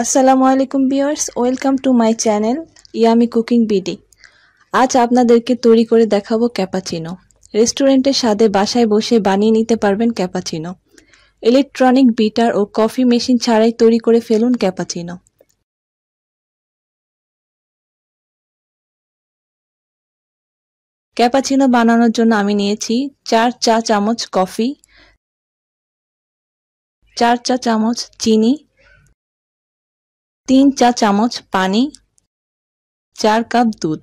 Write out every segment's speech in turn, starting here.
আসসালামু আলাইকুম viewers, welcome to my channel yummy cooking BD. আজ আপনাদেরকে তৈরি করে দেখাবো ক্যাপাচিনো। রেস্টুরেন্টের স্বাদে বাসায় বসে বানিয়ে নিতে পারবেন ক্যাপাচিনো। ইলেকট্রনিক বিটার ও কফি মেশিন ছাড়াই তৈরি করে ফেলুন ক্যাপাচিনো। ক্যাপাচিনো বানানোর জন্য আমি নিয়েছি 4 চা চামচ কফি, 4 চা চামচ চিনি, 3 চা চামচ পানি, 4 কাপ দুধ।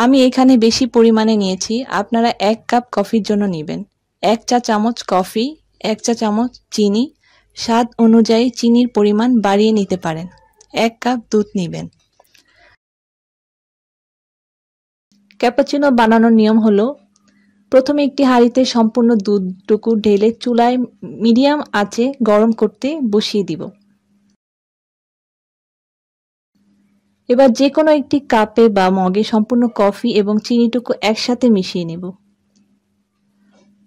আমি এখানে বেশি পরিমাণে নিয়েছি, আপনারা 1 কাপ কফির জন্য নেবেন। 1 চা চামচ কফি, 1 চা চামচ চিনি, স্বাদ অনুযায়ী চিনির পরিমাণ বাড়িয়ে নিতে পারেন। 1 কাপ দুধ নেবেন। ক্যাপাচিনো বানানোর নিয়ম হলো, প্রথমে একটি হাঁড়িতে সম্পূর্ণ দুধটুকু ঢেলে চুলায় মিডিয়াম আঁচে গরম করতে বসিয়ে দিব। এবার যে কোনো একটি কাপে বা মগে সম্পূর্ণ কফি এবং চিনিটুকু একসাথে মিশিয়ে নেব।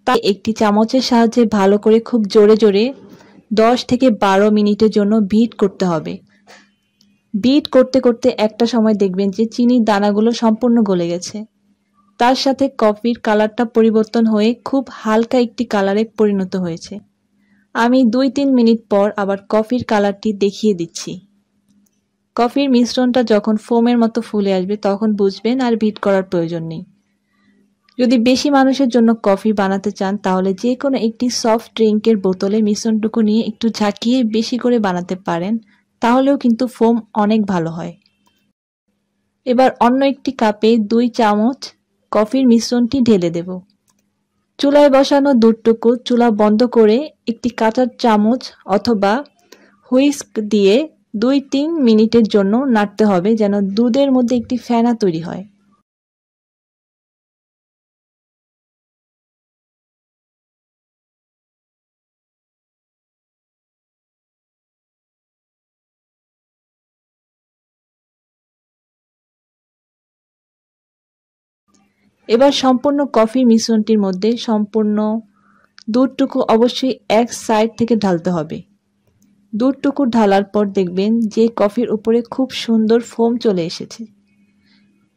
তাই একটি চামচের সাহায্যে ভালো করে খুব জোরে জোরে 10 থেকে 12 মিনিটের জন্য বিট করতে হবে। বিট করতে করতে একটা সময় দেখবেন যে চিনির দানাগুলো সম্পূর্ণ গলে গেছে। তার সাথে কফির কালারটা পরিবর্তন হয়ে খুব হালকা একটি কালারে পরিণত হয়েছে। আমি 2-3 মিনিট পর আবার কফির কালারটি দেখিয়ে দিচ্ছি। কফির মিশ্রণটা যখন ফোমের মতো ফুলে আসবে তখন বুঝবেন আর বিট করার প্রয়োজন নেই। যদি বেশি মানুষের জন্য কফি বানাতে চান তাহলে যে কোনো একটি সফট ড্রিঙ্কের বোতলে মিশ্রণটুকু নিয়ে একটু ঝাঁকিয়ে বেশি করে বানাতে পারেন, তাহলেও কিন্তু ফোম অনেক ভালো হয়। এবার অন্য একটি কাপে 2 চামচ কফির মিশ্রণটি ঢেলে দেব। চুলায় বসানো দুধটুকু চুলা বন্ধ করে একটি কাঁচা চামচ অথবা হুইস্ক দিয়ে 2-3 মিনিটের জন্য নাড়তে হবে যেন দুধের মধ্যে একটি ফেনা তৈরি হয়। এবার সম্পূর্ণ কফির মিশ্রণটির মধ্যে সম্পূর্ণ দুধটুকু অবশ্যই এক সাইড থেকে ঢালতে হবে। দুধটুকু ঢালার পর দেখবেন যে কফির উপরে খুব সুন্দর ফোম চলে এসেছে।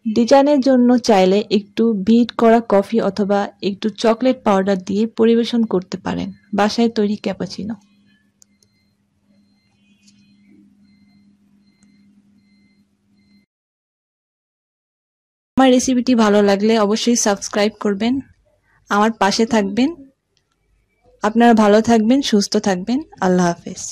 ডিজাইনের জন্য চাইলে একটু বিট করা কফি অথবা একটু চকলেট পাউডার দিয়ে পরিবেশন করতে পারেন। বাসায় তৈরি ক্যাপাচিনো। আমার রেসিপিটি ভালো লাগলে অবশ্যই সাবস্ক্রাইব করবেন, আমার পাশে থাকবেন। আপনারা ভালো থাকবেন, সুস্থ থাকবেন। আল্লাহ হাফেজ।